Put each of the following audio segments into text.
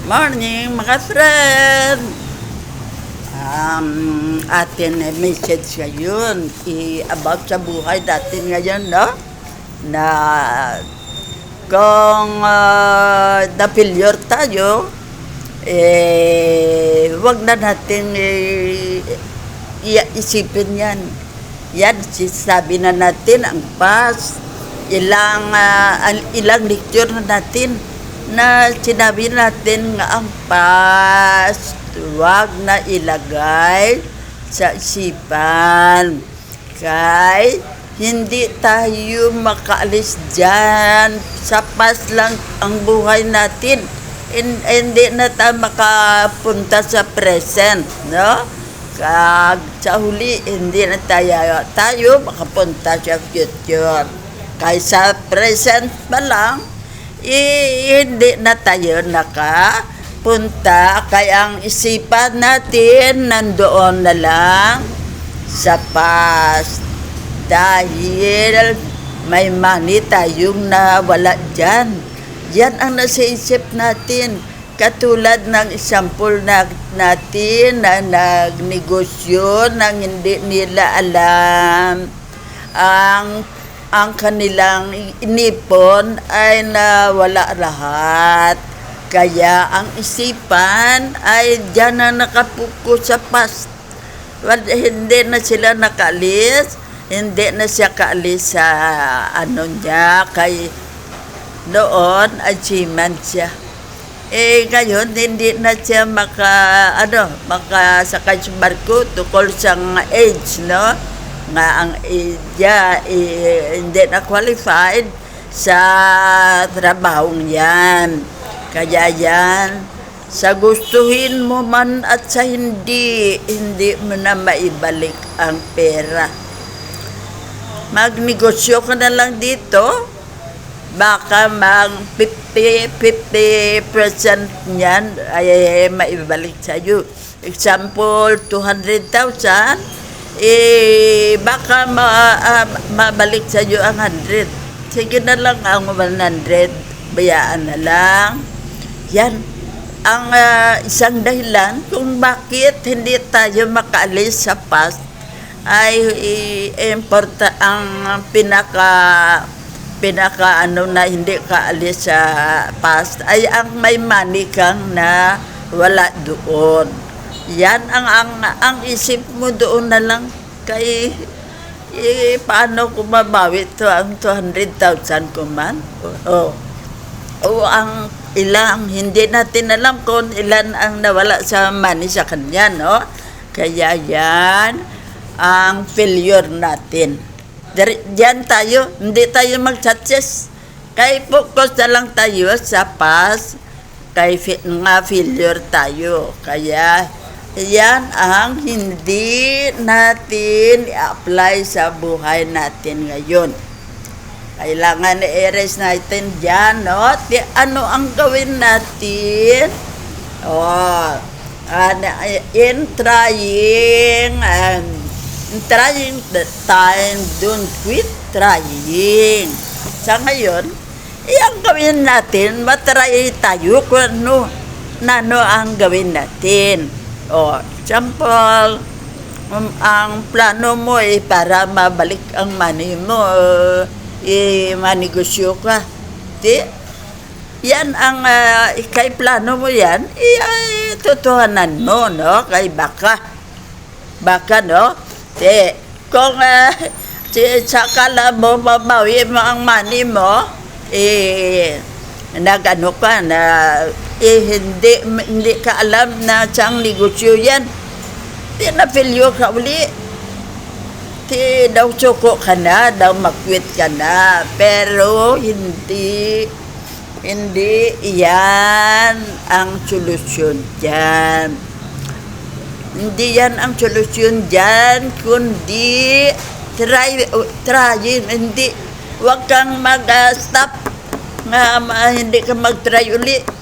Morning mga friend! Atin message ngayon about sa buhay natin ngayon, no? Na kung na-failure tayo, wag na natin isipin yan. Yan, sabi na natin ang past, ilang lecture na natin na sinabi natin nga ang past, huwag na ilagay sa isipan. Kay hindi tayo makaalis dyan. Sa past lang ang buhay natin. Hindi na tayo makapunta sa present, no? Kag sa huli, hindi na tayo makapunta sa future. Kaya sa present pa lang, hindi na tayo nakapunta, kaya ang isipan natin nandoon na lang sa past dahil may money tayong nawala dyan. Yan ang nasa isip natin, katulad ng example natin na nagnegosyo nang hindi nila alam ang kanilang inipon ay nawala lahat. Kaya ang isipan ay dyan na nakapuko sa past. Hindi na sila nakaalis, hindi na siya kaalis sa kay noon achievement siya. Ngayon hindi na siya makasakay sa barko tukol sa age, no? Nga ang hindi na qualified sa trabahong yan. Kaya yan, sa gustuhin mo man at sa hindi mo na maibalik ang pera. Magnegosyo ka na lang dito, baka 50% niyan ay maibalik sa iyo. Example, 200,000, baka mabalik sa iyo ang 100. Sige na lang ang 100, bayaan na lang. Yan ang isang dahilan kung bakit hindi tayo makaalis sa past. Ay ang pinaka na hindi kaalis sa past ay ang may money kang na wala doon. Yan ang isip mo doon na lang kay paano ko mabawi ito ang 200,000 ko man? O ang ilang hindi natin alam kung ilan ang nawala sa money sa kanya, no? Kaya yan ang failure natin. Diyan tayo, hindi tayo mag-success. Kaya focus na lang tayo sa past, kay failure tayo. Kaya yan ang hindi natin i-apply sa buhay natin ngayon. Kailangan i-erase natin dyan, no? Ano ang gawin natin? In trying the time, don't quit trying. Sa ngayon, ang gawin natin, matry tayo kung ano ang gawin natin. Example, ang plano mo para mabalik ang money mo, manegosyo ka. Yan ang kay plano mo yan, tutuhanan mo, no? Kay baka, no? Kung sakala mo mabawi mo ang money mo, nagano ka na hindi ka alam na siyang negosyo yan, na-failure ka uli, daw suko ka na, daw makwit ka na. Pero hindi yan ang solusyon dyan. Hindi yan ang solusyon dyan, kundi try, hindi, huwag kang mag-stop, hindi ka mag-try uli.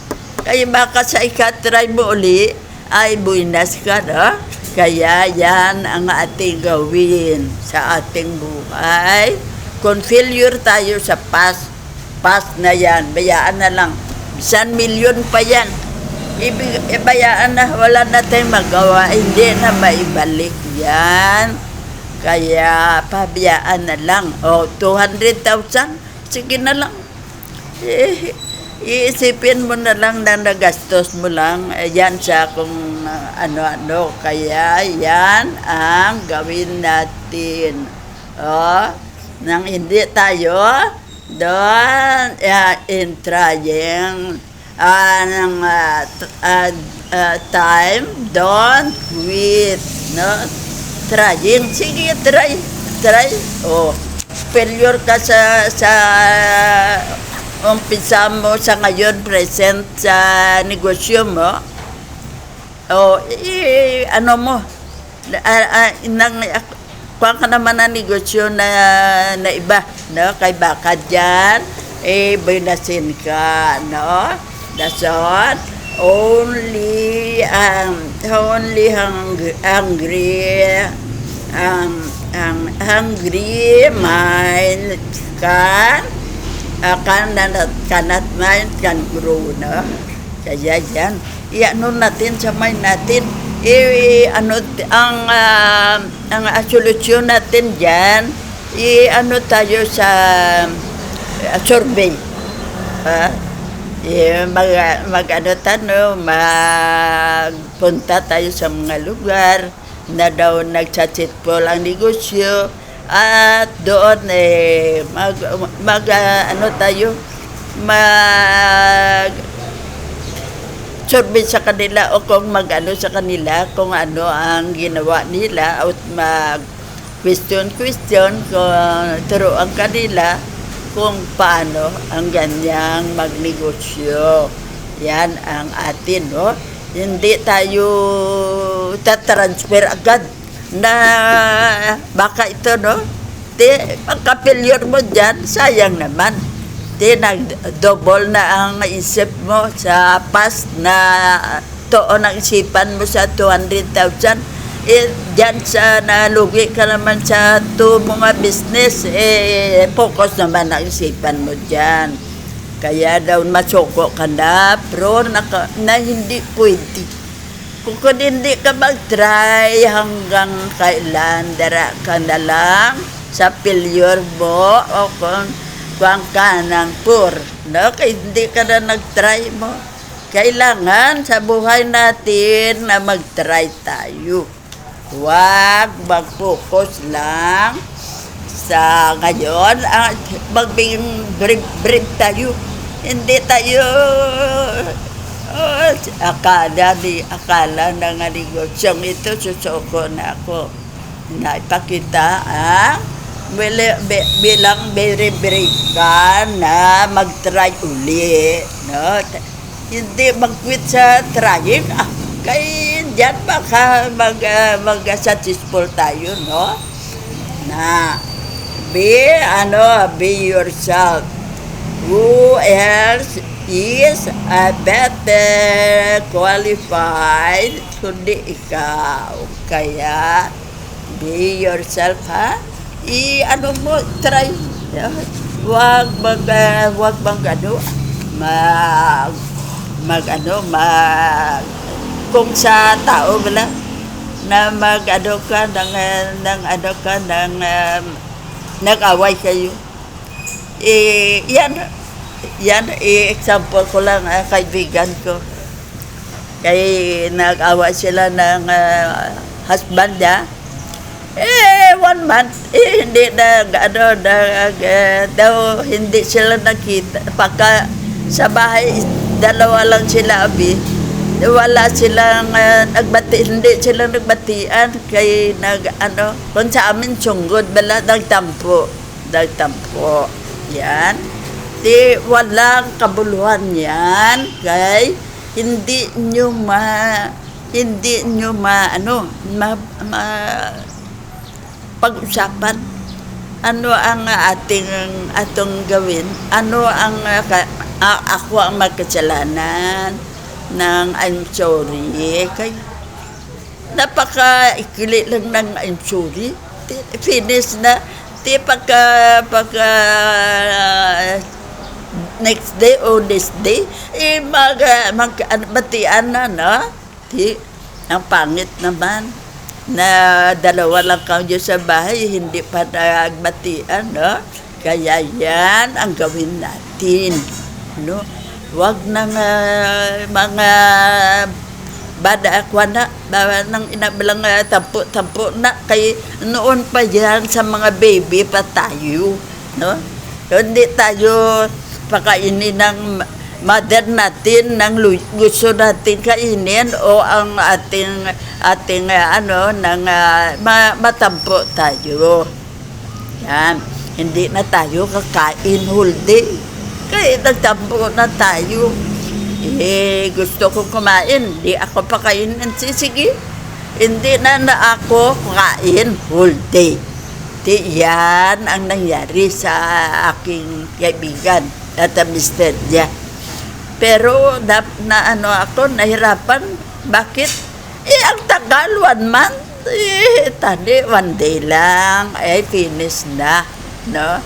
Kaya baka sa ika-try mo uli, ay buinas ka, no? Kaya yan ang ating gawin sa ating buhay. Kung failure tayo sa past na yan, bayaan na lang. 1 milyon pa yan. ibayaan na, wala na tayong magawa, hindi na maibalik yan. Kaya pabiyaan na lang. O, 200,000, sige na lang. Iisipin mo na lang na nagastos mo lang. Yan siya kung ano-ano. Kaya yan ang gawin natin. O, nang hindi tayo doon in trying ng time, don't quit, no? Trying, sige, try. Oh, failure ka sa umpisa mo sa ngayon, present sa negosyo mo. O, ano mo, kuha ka naman ng negosyo na iba, no? Kay baka dyan, bonasin ka, no? That's all. Only hungry mind cannot mind can grow, no? Kaya yan, i-ano natin sa mind natin, ang solusyon natin dyan, i-ano tayo sa survey. Magpunta tayo sa mga lugar na daw nagsasitpol ang negosyo at doon survey sa kanila o kung sa kanila kung ano ang ginawa nila at question kung turuan kanila kung paano ang ganyang magnegosyo. Yan ang atin, no? Hindi tayo tatransfer agad na baka ito, no? Pagka-failure mo dyan, sayang naman. Nag-double na ang isip mo sa past na toon ang isipan mo sa 200,000. Diyan sa nalugi ka naman sa mga business, focus naman ang isipan mo dyan. Kaya daw masuko ka na, pero na hindi pwede. Kung hindi ka mag-try hanggang kailan, dara ka na lang sa failure mo o kung ka ng poor. No? Kaya hindi ka na nag-try mo. Kailangan sa buhay natin na mag-try tayo. Huwag mag-focus lang sa ngayon. Mag-brief tayo. Hindi tayo akala na nga negosyong ito susuko na ako. Naipakita bilang very brave ka na mag-try uli. No? Hindi mag-quit sa trying. Kaya dyan baka mag-successful tayo, no? Na be yourself. Who else is better qualified kundi ikaw? Kaya be yourself, ha? Try. Wag kung sa tao wala na nag-away kayo. Yan example ko lang, kaibigan ko. Kay nag-away sila ng husband niya. 1 month, hindi daw hindi sila nakita. Pagka sa bahay, 2 lang sila, wala silang hindi sila nagbatian kay kung sa amin sunggod bala nagtampo yan walang kabuluhan yan kay hindi nyo pag-usapan ano ang atong gawin, ano ang ako ang magkasalanan ng I'm sorry. Kay napaka-ikili lang ng I'm sorry. Finish na. Pagka next day o this day, batian na, no? Ang pangit naman na dalawa lang kayo sa bahay, hindi pa nagbatian, no? Kaya yan ang gawin natin, no? Huwag nang mga bada na nang inabilang tampo na kay noon pa yan sa mga baby pa tayo, no? Hindi tayo pakainin ng mother natin ng gusto natin kainin o ang ating matampo tayo. Yan, hindi na tayo kakain whole day. Kaya nagtampo na tayo. Gusto kong kumain, di ako pakainin. Sige, hindi na ako kain whole day. Yan ang nangyari sa aking kaibigan at mister niya. Pero nahirapan. Bakit? Ang tagal, 1 month. Tani, 1 day lang. Finish na. No?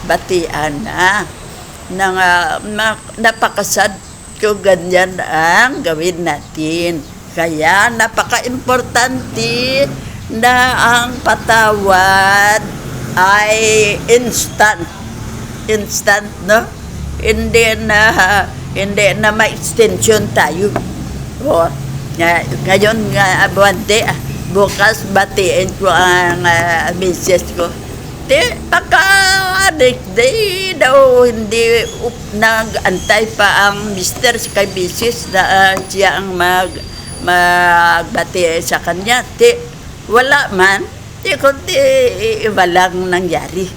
Batian na. Napakasad ko ganyan ang gawin natin. Kaya napaka-importante na ang patawad ay instant, no? Hindi na ma-extension tayo. Ngayon buwante, bukas batiin ko ang misis ko. Pagka next day daw hindi nag-antay pa ang mister kay misis na siya ang magbati sa kanya. Wala man. Kundi iba lang nangyari.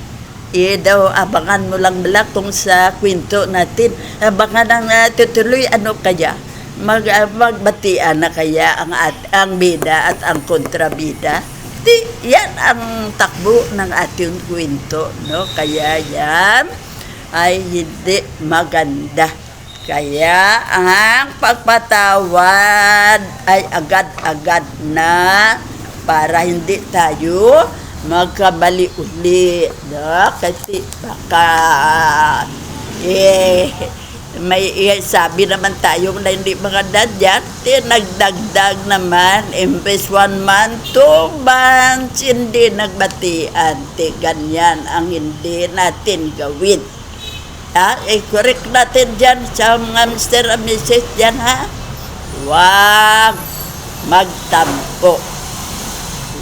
Daw abangan mo lang kung sa kwento natin. Abangan ang tutuloy kaya. Magbatian na kaya ang bida at ang kontrabida. Yan ang takbo ng ating kwento, no? Kaya yan ay hindi maganda. Kaya ang pagpatawad ay agad-agad na para hindi tayo magkamali uli, no? Kasi baka may sabi naman tayo na hindi maganda dyan, nagdagdag naman, imbes 1 month, 2 months, hindi nagbatian. Ganyan ang hindi natin gawin. Correct natin dyan sa mga Mr. and Mrs. dyan, ha? Huwag magtampo.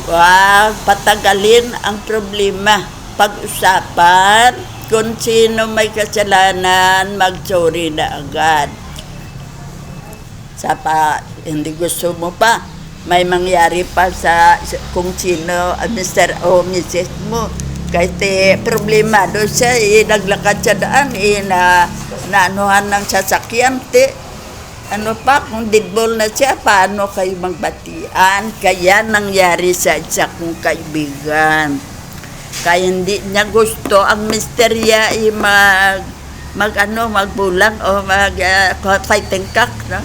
Huwag patagalin ang problema. Pag-usapan, kung sino may kasalanan, mag-sorry na agad. Hindi gusto mo pa, may mangyari pa sa kung sino, Mr. o Mrs. mo. Kahit problemado siya, naglakad siya daan, naanuhan ng sasakyan, kung deadball na siya, paano kayo magbatian? Kaya nangyari sa isa kong kaibigan. Kaya hindi niya gusto ang misterya magbulang o fighting cock, no?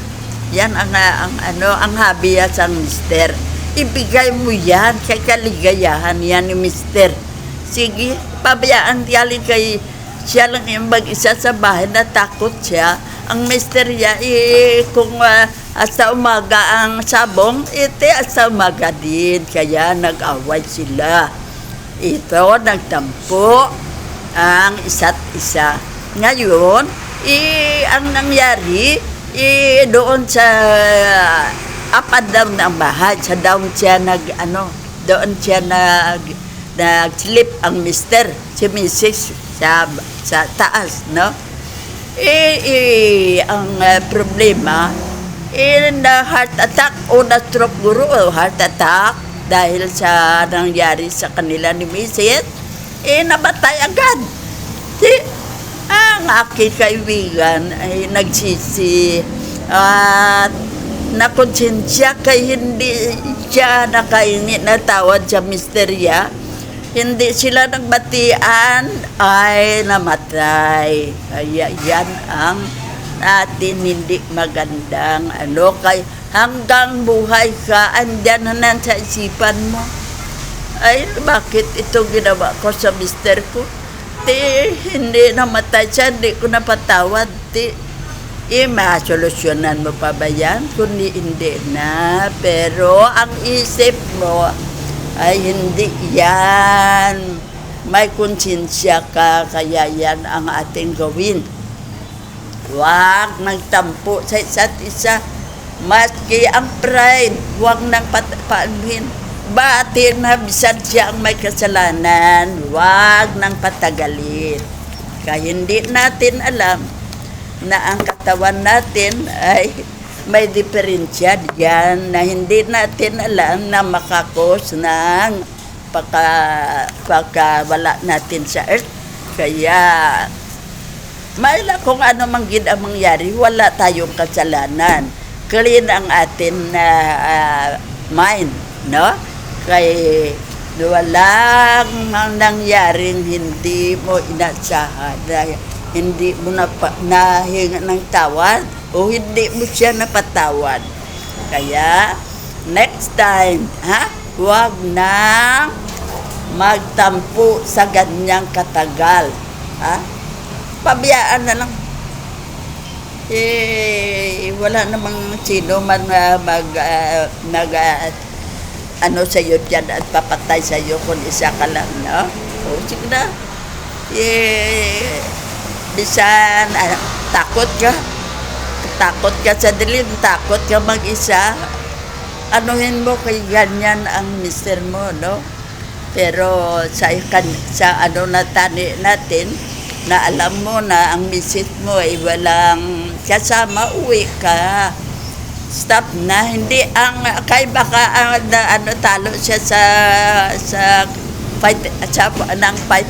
Yan ang hobby sa mister. Ibigay mo yan kay kaligayahan yan ni mister. Sige, pabayaan tiyali kay siya lang yung mag-isa sa bahay, natakot siya. Ang misterya, kung hasta umaga ang sabong, hasta umaga din. Kaya nag-away sila. Ito, nagtampo ang isa't isa. Ngayon, ang nangyari, doon sa up and down ng bahay, sa down siya doon siya nag-slip ang mister, si Mrs. sa taas, no? Ang problema, na heart attack o na-stroke guru o heart attack, dahil sa nangyari sa kanila ni Mrs., nabatay agad. Ang aking kaibigan ay nagsisi at nakonsensya kay hindi siya nakaingi na tawad sa misterya. Hindi sila nagbatian ay namatay. Kaya yan ang natin hindi magandang kay hanggang buhay ka, andyan na sa isipan mo. Ay, bakit ito ginawa ko sa mister ko? ti, hindi namatay siya, hindi ko napatawad, ti. Masolusyonan mo pa ba yan? Kundi hindi na. Pero ang isip mo ay hindi yan. May konsensya ka, kaya yan ang ating gawin. Huwag magtampo sa isa't isa. Maski ang pride, huwag nang paanuhin. Batin na bisan siya ang may kasalanan, huwag nang patagalin. Kaya hindi natin alam na ang katawan natin ay may diferensya diyan na hindi natin alam na makakos ng pagkawala natin sa earth. Kaya may kung ano man gid ang mangyari, wala tayong kasalanan. Clean ang atin mind, no? Kay walang nangyaring hindi mo inasahan, hindi mo nahinga ng tawad o hindi mo siya napatawad. Kaya next time, huwag na magtampo sa ganyang katagal. Pabiyaan na lang. Wala namang sino man ano sa iyo dyan at papatay sa iyo kung isa ka lang, no? O sige na. Bisan takot ka sa dilim, takot ka mag-isa, anuhin mo kay ganyan ang mister mo, no? Pero sa ano natani natin na alam mo na ang misis mo ay walang kasama, uwi ka. Stop na, hindi ang kay baka talo siya sa fight sa fight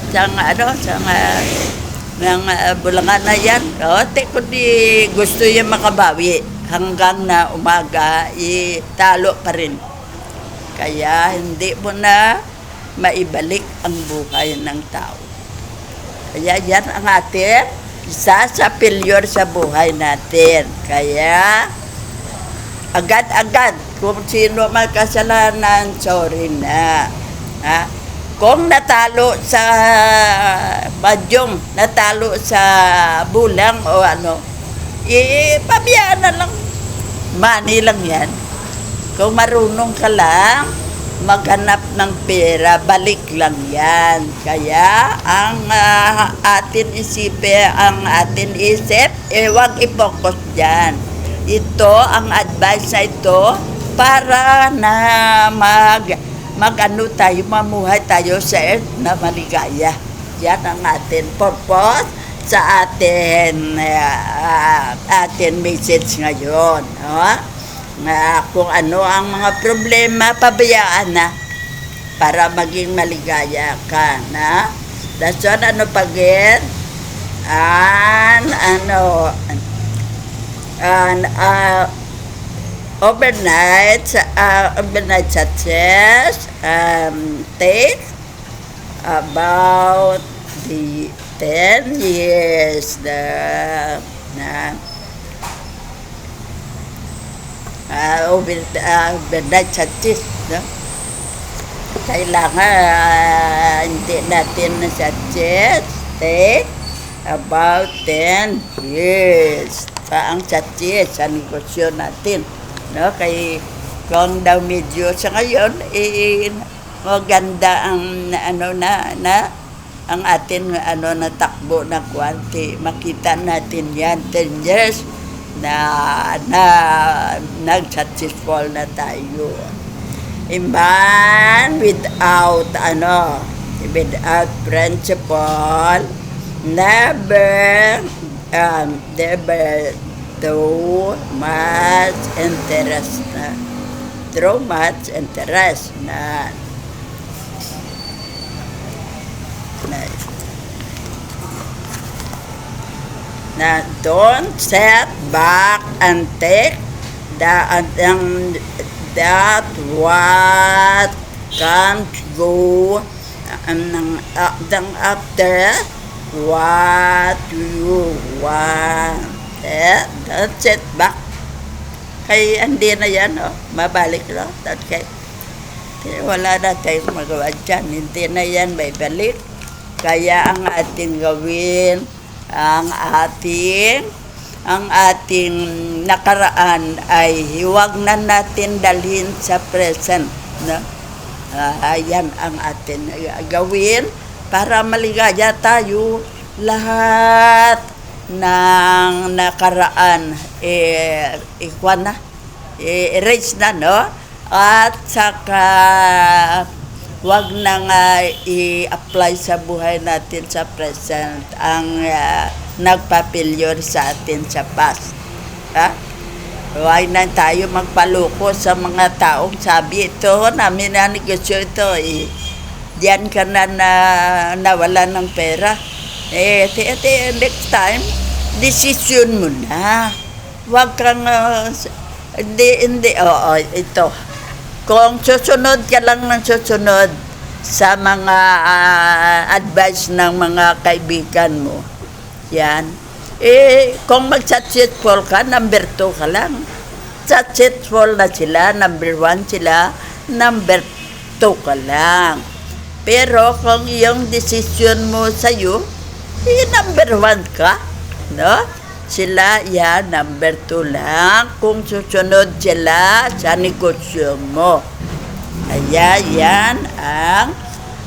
ng bulangan na yan. Kundi gusto niya makabawi hanggang na umaga, talo pa rin. Kaya hindi mo na maibalik ang buhay ng tao. Kaya yan ang atin isa sa failure sa buhay natin. Kaya agad-agad kung sino may kasalanan, sorry na. Kung natalo sa badyong, natalo sa bulang o ano, pabiyaan na lang. Money lang yan. Kung marunong ka lang maghanap ng pera, balik lang yan. Kaya ang atin isip, huwag i-focus dyan. Ito, ang advice na ito, para na mag-ano tayo, mamuhay tayo sa earth na maligaya. Yan ang atin purpose sa atin message ngayon. Kung ano ang mga problema, pabayaan na para maging maligaya ka na. That's what, pagin? Overnight success, take about the 10 years overnight success, no? Kailangan hindi natin na success, take about 10 years ang success sa negosyo natin, no? Kay kung daw medyo sa ngayon maganda ang ang atin na takbo na kwanti, makita natin yan 10 years na nag-successful na tayo. A man without principle never too much interest na don't set back and take that what can't go after what you want. Don't set back. Kaya hindi na yan, mabalik lang. Wala na tayong magawa dyan. Hindi na yan may balik. Kaya ang ating gawin, ang ating nakaraan ay huwag na natin dalhin sa present, no? Yan ang atin gawin para maligaya tayo. Lahat ng nakaraan erase na, no? At saka wag na nga i-apply sa buhay natin sa present ang nagpa-failure sa atin sa past. Ha? Huwag na tayo magpaloko sa mga taong sabi ito namin na negosyo ito diyan ka na nawala ng pera. Next time decision mo na. Huwag kang ito. Kung susunod ka lang ng susunod sa mga advice ng mga kaibigan mo, yan. Kung mag-successful ka, number 2 ka lang. Successful na sila, number 1 sila, number 2 ka lang. Pero kung yung decision mo sa'yo, number 1 ka, no? Sila, yan, number 2 lang kung susunod sila sa negosyo mo. Kaya yan ang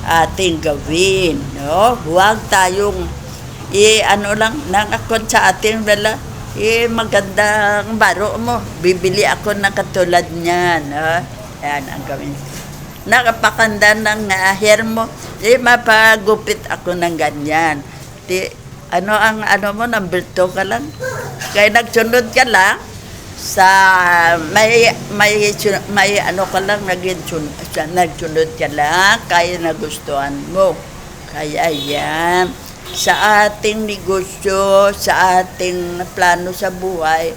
ating gawin, no? Huwag tayong nangakon sa ating dala, magandang baro mo, bibili ako ng katulad niyan, no? Yan ang gawin. Nakapakanda ng hair mo, mapagupit ako ng ganyan. Ano mo, number 2 ka lang. Kaya nagsunod ka lang sa may ka lang, nagsunod ka lang, kaya nagustuhan mo. Kaya yan, sa ating negosyo, sa ating plano sa buhay,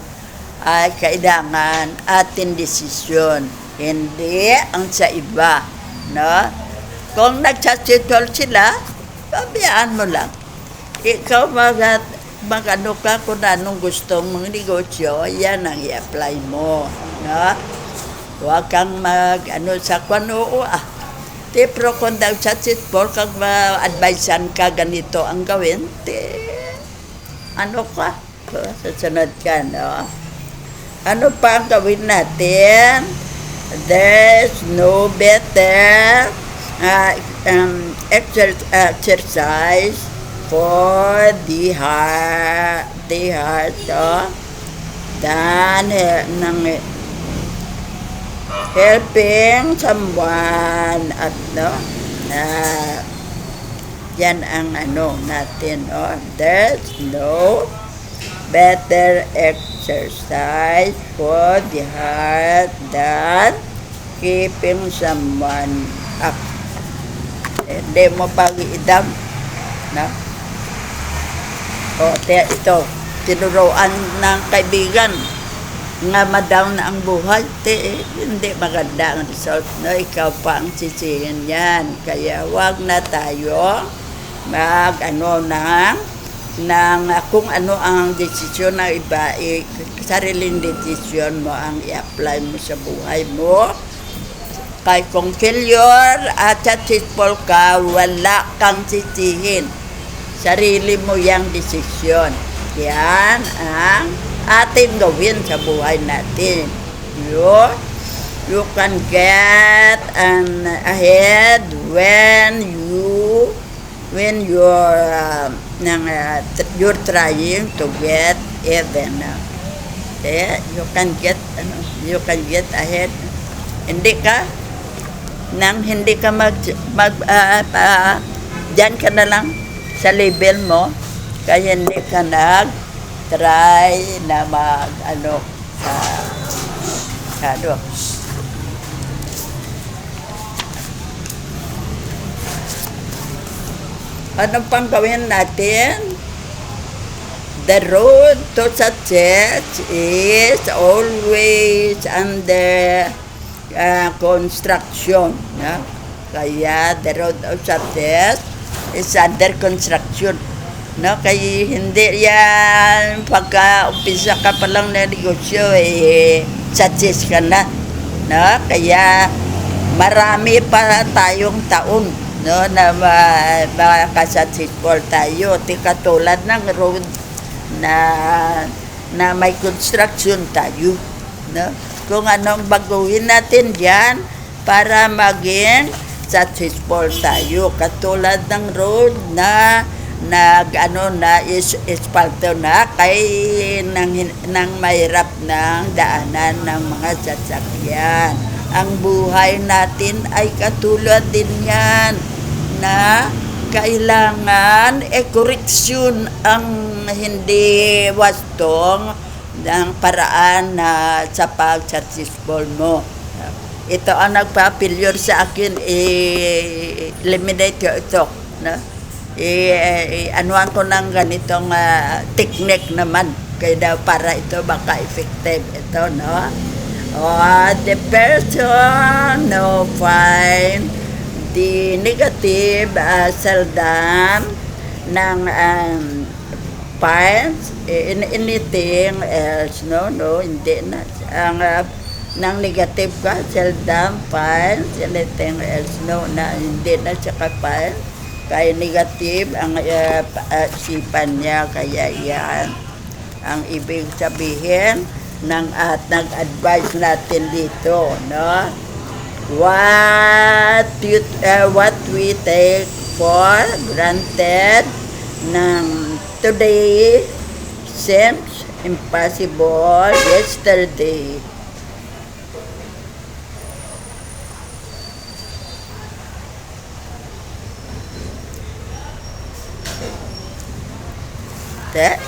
ay kailangan ating desisyon, hindi ang sa iba, no? Kung nagsasitol sila, pabayaan mo lang. Ikaw mag-ano ka kung anong gusto mong negosyo, yan ang i-apply mo, no? Huwag kang sa kwano, pero kung daw successful, kag ma-advisean ka ganito ang gawin, susunod ka, no? Ano pa ang gawin natin? There's no better exercise for the heart, than helping someone at yan ang natin, there's no better exercise for the heart than keeping someone up. Hindi mo pag-iidam, no? Ito, tinuruan ng kaibigan nga ma-down na ang buhay, hindi maganda ang result, no? Ikaw pa ang sisihin yan. Kaya wag na tayo kung ano ang desisyon ng iba, sariling desisyon mo ang i-apply mo sa buhay mo. Kaya kung failure at successful ka, wala kang sisihin. Sarili mo yung desisyon. Yan ang ating gawin sa buhay natin. You can get ahead when you're trying to get even. You can get ahead. Hindi ka diyan ka na lang sa level mo, kaya hindi ka try na ano pang gawin natin? The road to success is always under construction, no? Kaya the road of success is under construction, no? Kaya hindi yan pagka-umpisa ka pa lang na negosyo, success ka na, no? Kaya marami pa tayong taon no, na makasuccessful tayo. Di katulad ng road na may construction tayo, no? Kung anong baguhin natin diyan para maging successful tayo, katulad ng road na espalto na kay nang mahirap ng daanan ng mga sasakyan. Ang buhay natin ay katulad din yan na kailangan koreksyon ang hindi wastong ng paraan na sa pag-successful mo. Ito ang nagpa-failure sa akin, eliminate ito, no? Anuan ko ng ganitong technique naman kaya daw para ito baka effective ito, no? The person no find the negative seldom ng finds in anything else, no, hindi na ang ng negative ka seldom finds anything else, no, na hindi na siya kapal kaya negative ang isipan niya, kaya yan ang ibig sabihin ng at nag-advise natin dito, no? What we take for granted ng today seems impossible yesterday.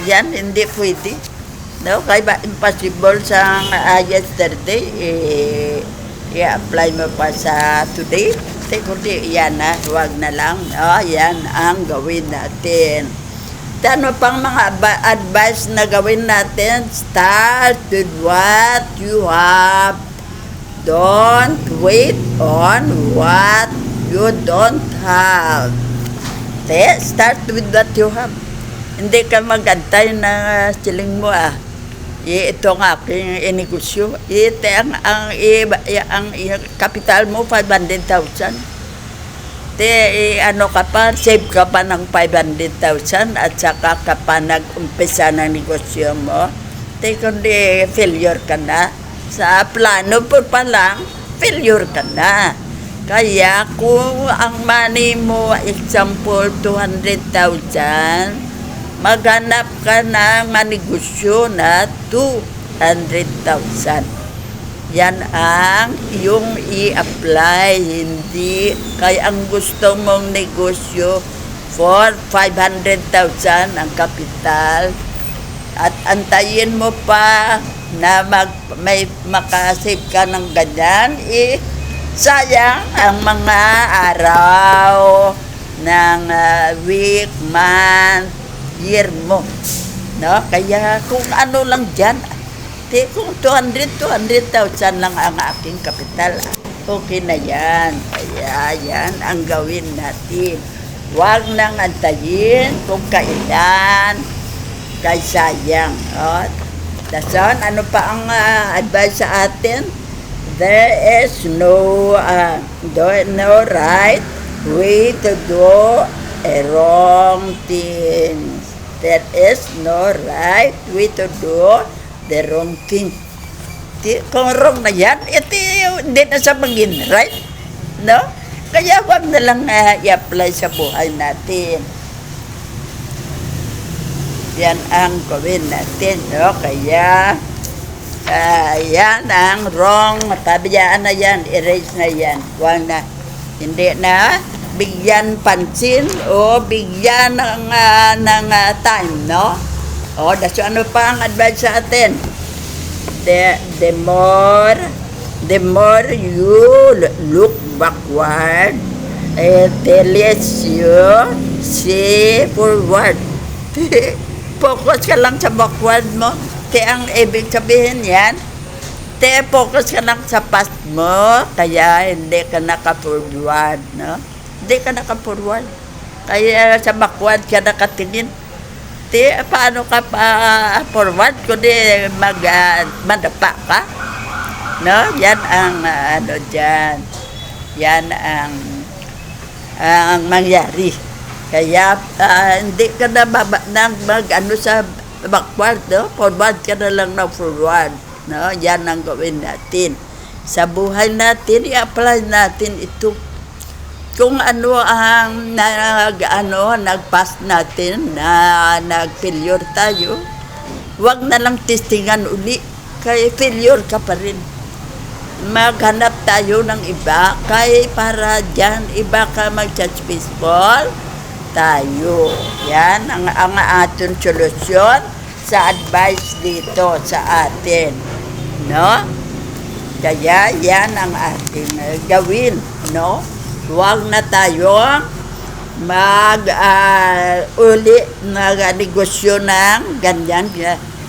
Yan hindi pwede, no? Kaya impossible sa yesterday, i-apply mo pa sa today. Kundi yan na, huwag na lang, no? Yan ang gawin natin. Ano pang mga advice na gawin natin? Start with what you have. Don't wait on what you don't have. Start with what you have. Hindi ka mag-antay na siling mo, ito ang aking inegosyo. Ito ang kapital mo, 500,000. Ano ka pa, save ka pa ng 500,000 at saka ka pa nag-umpisa ng negosyo mo. Kundi failure ka na. Sa plano po pa lang, failure ka na. Kaya kung ang money mo, example, 200,000, maghanap ka ng manegosyo na 200,000. Yan ang yung i-apply, hindi kaya ang gusto mong negosyo for 500,000 ang kapital at antayin mo pa na may makasave ka ng ganyan, sayang ang mga araw ng week, month, year mo, no? Kaya kung ano lang dyan, kung 200,000 lang ang aking kapital, okay na yan. Kaya yan ang gawin natin. Huwag nang antayin kung kailan, kay sayang. Dason, ano pa ang advice sa atin? There is no right way to do a wrong thing. There is no right way to do the wrong thing. Kung wrong na yan, ito hindi na sa maging right, no? Kaya huwag na lang i-apply sa buhay natin. Yan ang gawin natin, no? Kaya yan ang wrong, pabayaan na yan, erase na yan. Huwag na, hindi na bigyan pansin o bigyan ng time, no? That's ano pa ang advice sa atin. The more you look backward, the less you see forward. Focus ka lang sa backward mo. Ang ibig sabihin yan, focus ka lang sa past mo, kaya hindi ka naka-forward, no? Hindi ka naka-forward. Kaya sa backward ka nakatingin. Paano ka pa forward kundi madapa ka? No? Yan ang dyan. Yan ang ang mangyari. Kaya hindi ka na mag-ano sa backward, no? Forward ka na lang na forward. No? Yan ang gawin natin. Sa buhay natin, i-apply natin ito. Kung ano ang nag-pass natin, na nag-failure tayo, wag na lang testingan uli. Kaya failure ka pa rin. Maghanap tayo ng iba, kaya para dyan, iba ka mag-successful tayo. Yan ang ating solusyon sa advice dito sa atin. No? Kaya yan ang ating gawin. No? Huwag na tayong uli negosyo ng ganyan.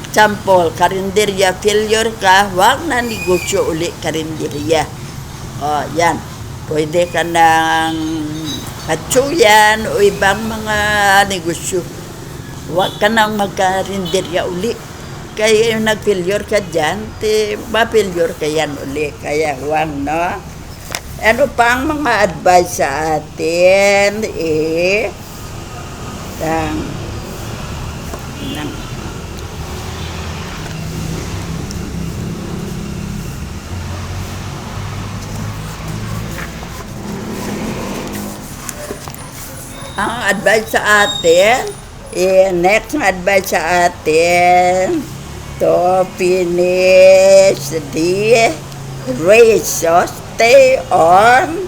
Sample, karinderya, failure ka, huwag na negosyo uli karinderya. O, yan. Pwede ka ng patsuyan o ibang mga negosyo. Huwag ka nang magkarinderya uli. Kaya yung nag-failure ka dyan, ma-failure ka yan uli. Kaya huwag, no? Ano pang mga advice sa atin? Ang advice sa atin, next na advice sa atin, to finish the race. So, stay on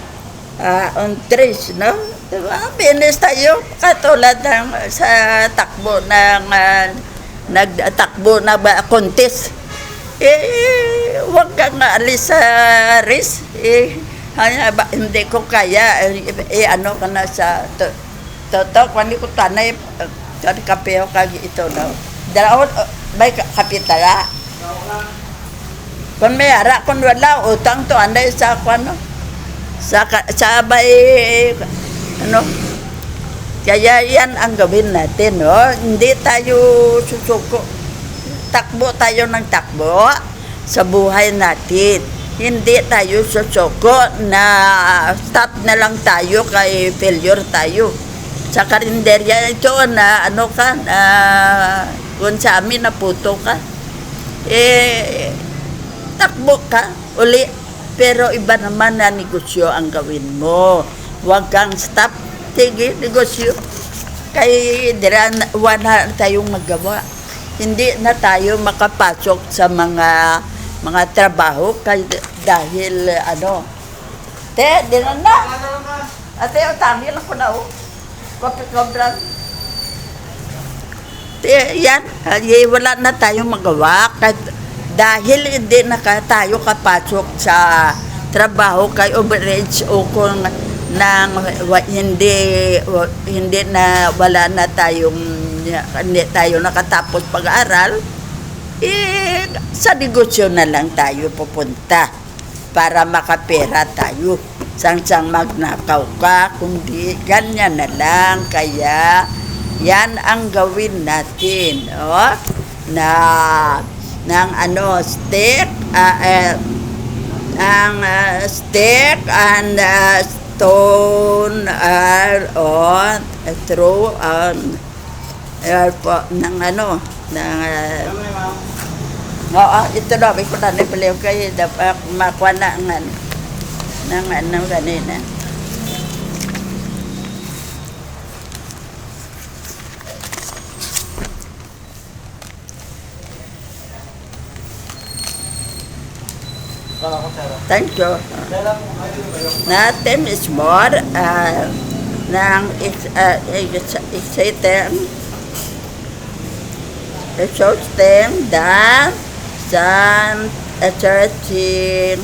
trace, no? Diba? Finish tayo katulad ng sa takbo ng nagtakbo na contest. Huwag kang alis sa race. Hindi ko kaya. Ano ka na sa toto, kung ko tanay, kape o kagi ito, no? Dalawon, may kapitala. Kung may ara, kung wala, utang to, anday sa ano? Sa bay, ano? Kaya yan ang gawin natin, no? Hindi tayo susuko. Takbo tayo ng takbo sa buhay natin. Hindi tayo susuko na stop na lang tayo kay failure tayo. Sa karinderya ito na ano ka, kung sa amin naputo ka, takbo ka uli. Pero iba naman na negosyo ang gawin mo. Huwag kang stop. Sige, negosyo. Kaya wala tayong magawa. Hindi na tayo makapasok sa mga trabaho dahil ano. Di na. Ate, utangin ako na Kopit-kopran. Yan, wala na tayong magawa dahil hindi na tayo kapasok sa trabaho kay overage o kung hindi na wala na hindi tayo nakatapos pag-aaral, sa negosyo na lang tayo pupunta para makapera tayo. Sang magnakaw ka, kundi ganyan na lang. Kaya yan ang gawin natin, stick and stone are on through ito na, may kunan pala kayo dapat makuha na ng ganina. Thank you. Nothing is more ng exciting than searching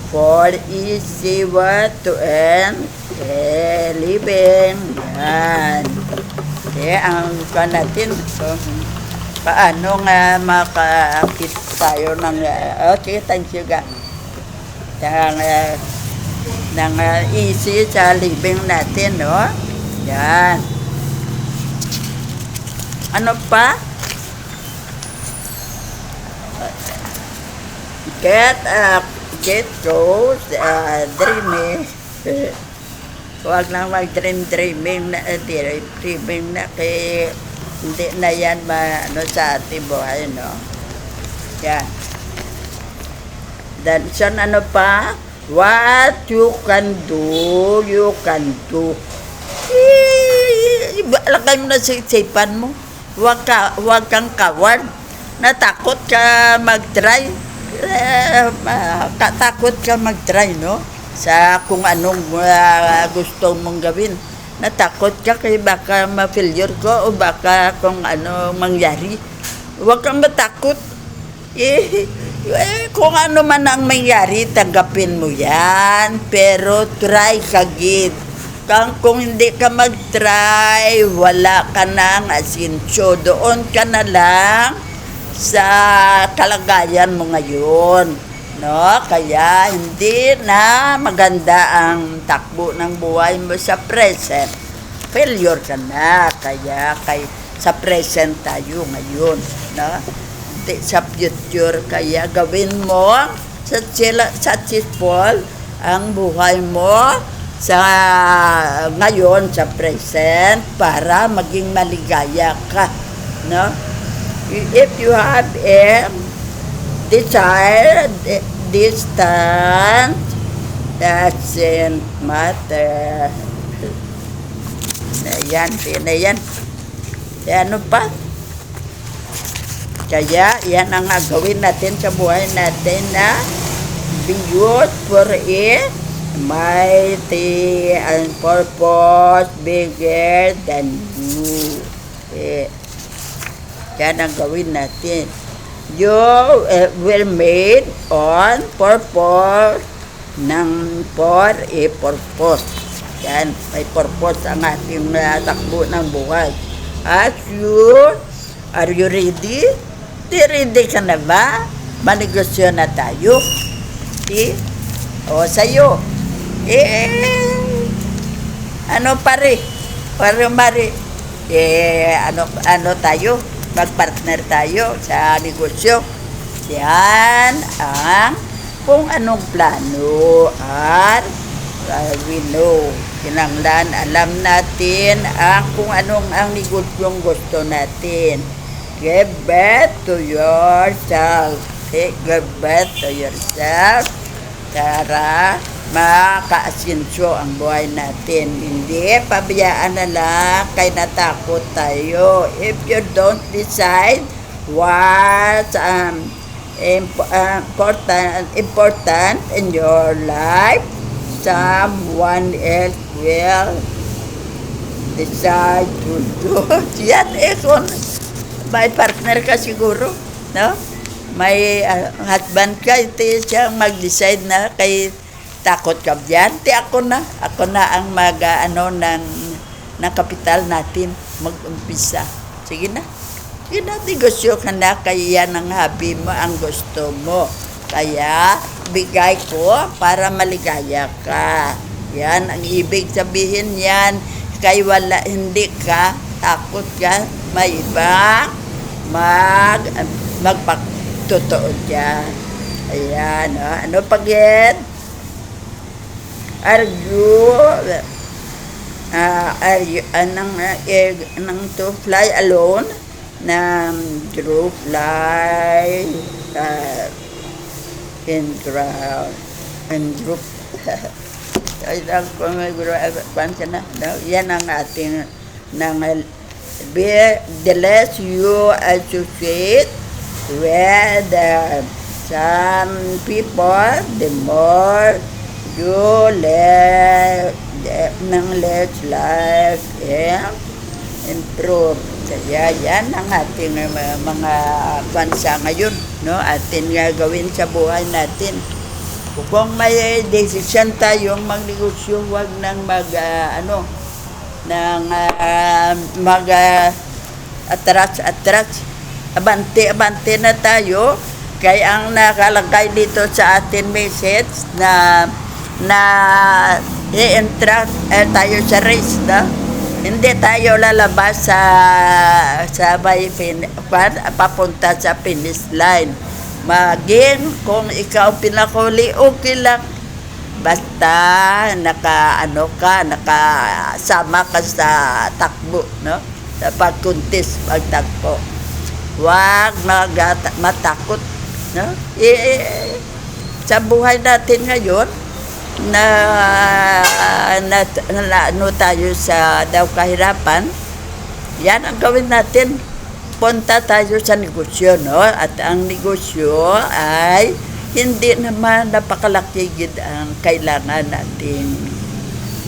for easy way to earn living. Yan. Kaya ang natin, paano nga makakit tayo ng okay, thank you ga. Ng easy sa living natin, no? Yan. Ano pa? Get goes dreamy. Huwag lang mag-dreaming na, dreaming na kay hindi na yan sa ating buhay, no? Yan. Then, so ano pa? What you can do, you can do. Lagay mo na sa isipan mo. Huwag kang coward. Natakot ka mag-try. Takot ka mag-try, no? Sa kung anong gusto mong gawin. Natakot ka kaya baka ma-failure ko o baka kung ano mangyari. Huwag kang matakot. Kung ano man ang mangyari, tanggapin mo yan. Pero try ka gid. Kung hindi ka mag-try, wala ka nang asensyo. Doon ka na lang sa kalagayan mo ngayon. No? Kaya hindi na maganda ang takbo ng buhay mo sa present. Failure ka na. Kaya sa present tayo ngayon. No? Sa future, kaya gawin mo successful ang buhay mo sa ngayon, sa present, para maging maligaya ka, no? If you have a desire, distance doesn't matter. Yan. Ano pa? Kaya yan ang gawin natin sa buhay natin na be used for it, mighty and purpose bigger than you. Yan ang gawin natin. You will made on purpose for a purpose. Yan, may purpose ang ating takbo ng buhay. Are you ready? Ready ka na ba? Manegosyo na tayo. O, sa'yo. Ano pare? Mari. Ano tayo? Mag-partner tayo sa negosyo. Yan ang kung anong plano at we know. Kinanglan, alam natin kung anong ang negosyong gusto natin. Give back to yourself. Give back to yourself para maka-asensyo ang buhay natin. Hindi, pabayaan na lang kay natakot tayo. If you don't decide what's important in your life, someone else will decide to do. Yan kung may partner ka siguro, no? May husband ka, ito siyang mag-decide na kay takot ka dyan. Ako na ang ng kapital natin mag-umpisa. Sige na, negosyo ka na, kaya yan ang hobby mo, ang gusto mo. Kaya, bigay ko para maligaya ka. Yan, ang ibig sabihin yan, kay hindi ka, takot ka, may iba, magpagtotoo dyan. Ayan, ano pag yan? Are you, to fly alone? Group fly, in group. Yan ang ating the less you associate with some people, the more you less life improve. Kaya yan ang ating mga bansa ngayon, no? Atin nga gawin sa buhay natin. Kung may decision tayong magnegosyo, wag nang atras. Abante na tayo. Kaya ang nakalagay dito sa atin message na i-entract tayo sa race, no? Hindi tayo lalabas sa papunta sa finish line. Maging kung ikaw pinakuli, okay lang. Basta nakasama ka sa takbo, no? Sa pagkuntis, pagtakbo. Huwag matakot, no? Sa buhay natin ngayon, ano tayo sa daw kahirapan, yan ang gawin natin. Punta tayo sa negosyo, no? At ang negosyo ay hindi naman napakalaki ang kailangan natin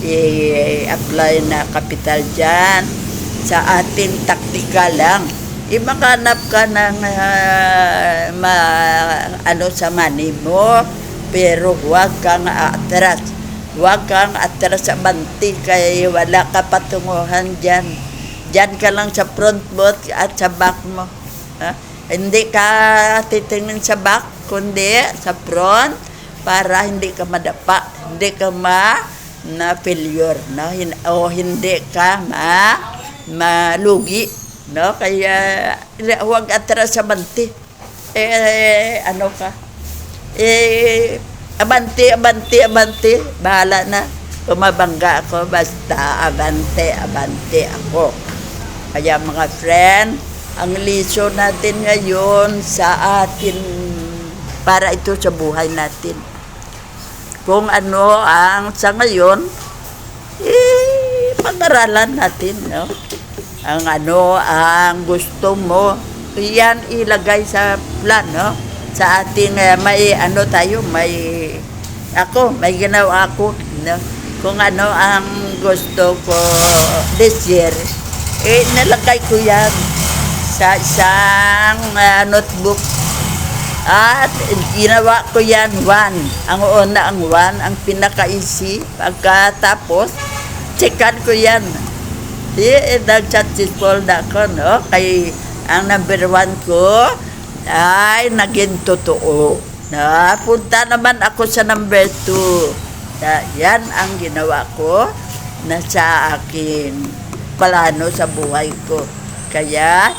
i-apply na kapital dyan. Sa ating taktika lang. Imakanap ka ng sa money mo, pero huwag kang atras. Huwag kang atras sa banti kaya wala ka patunguhan dyan. Dyan ka lang sa front mo at sa back mo. Ha? Hindi ka titingin sa back, kundi sa front para hindi ka madapa, hindi ka na-failure, no? O hindi ka malugi, no? Kaya huwag atras sa banti. Abante, bahala na. Tumabangga ako, basta abante ako. Kaya mga friend, ang lesson natin ngayon sa atin, para ito sa buhay natin. Kung ano ang sa ngayon, pag-aralan natin, no? Ang gusto mo, yan ilagay sa plan, no? Sa ating may ginawa ako, no? Kung ano ang gusto ko this year, nalagay ko yan sa isang notebook. At ginawa ko yan 1. Ang una ang 1, ang pinaka-easy. Pagkatapos, checkan ko yan. Nag-successful na ako, no? Kaya ang number 1 ko ay naging totoo. Punta naman ako sa number 2. Yan ang ginawa ko na sa akin plano sa buhay ko. Kaya,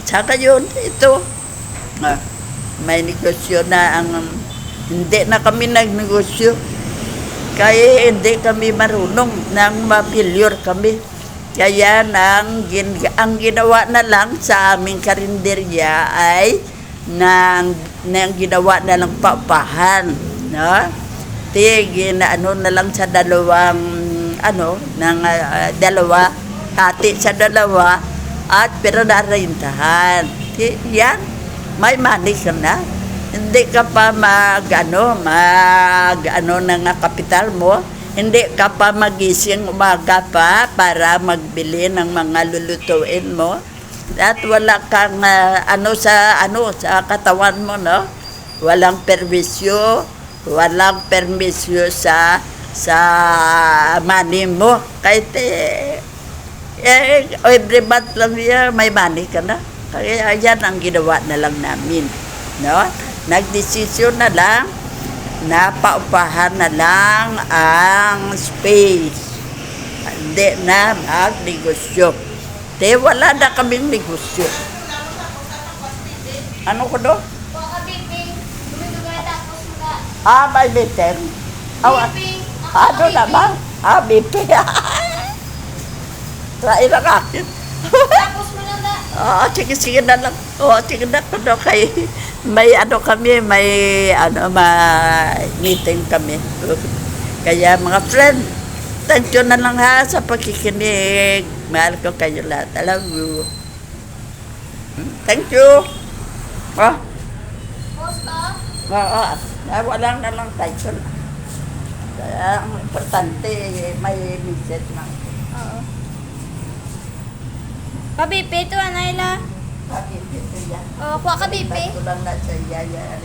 sa ngayon, ito, may negosyo na hindi na kami nagnegosyo. Kaya hindi kami marunong nang ma-failure kami. Kaya ang ginawa na lang sa aming karinderya ay nang ginawa na lang paupahan, no? Na lang sa dalawa, hati sa dalawa, at pero naraintahan. Yan, may money ka na. Hindi ka pa ng kapital mo. Hindi ka pa magising umaga pa para magbili ng mga lulutuin mo. At wala kang sa katawan mo, no? Walang permisyo sa money mo. Kahit every month lang yan, may money ka na. Kaya yan ang ginawa na lang namin, no? Nagdesisyon na lang na paupahan na lang ang space. Hindi na magnegosyo. Wala na kaming negosyo. Ano ko do? May meeting. Ano naman? BP. Try lang akin. Tapos mo lang na. Sige na lang. Sige na ko do kay may meeting kami. Kaya mga friend, thank you na lang ha sa pakikinig. Mahal ko kayo lahat. I love you. Thank you. Post ka? Walang na lang title. Kaya ang importante, may message lang. Oo. Kabipe ito, Anayla. Bakit ito yan? Oo, kuha ka, Bipe. Ito lang na sa yaya.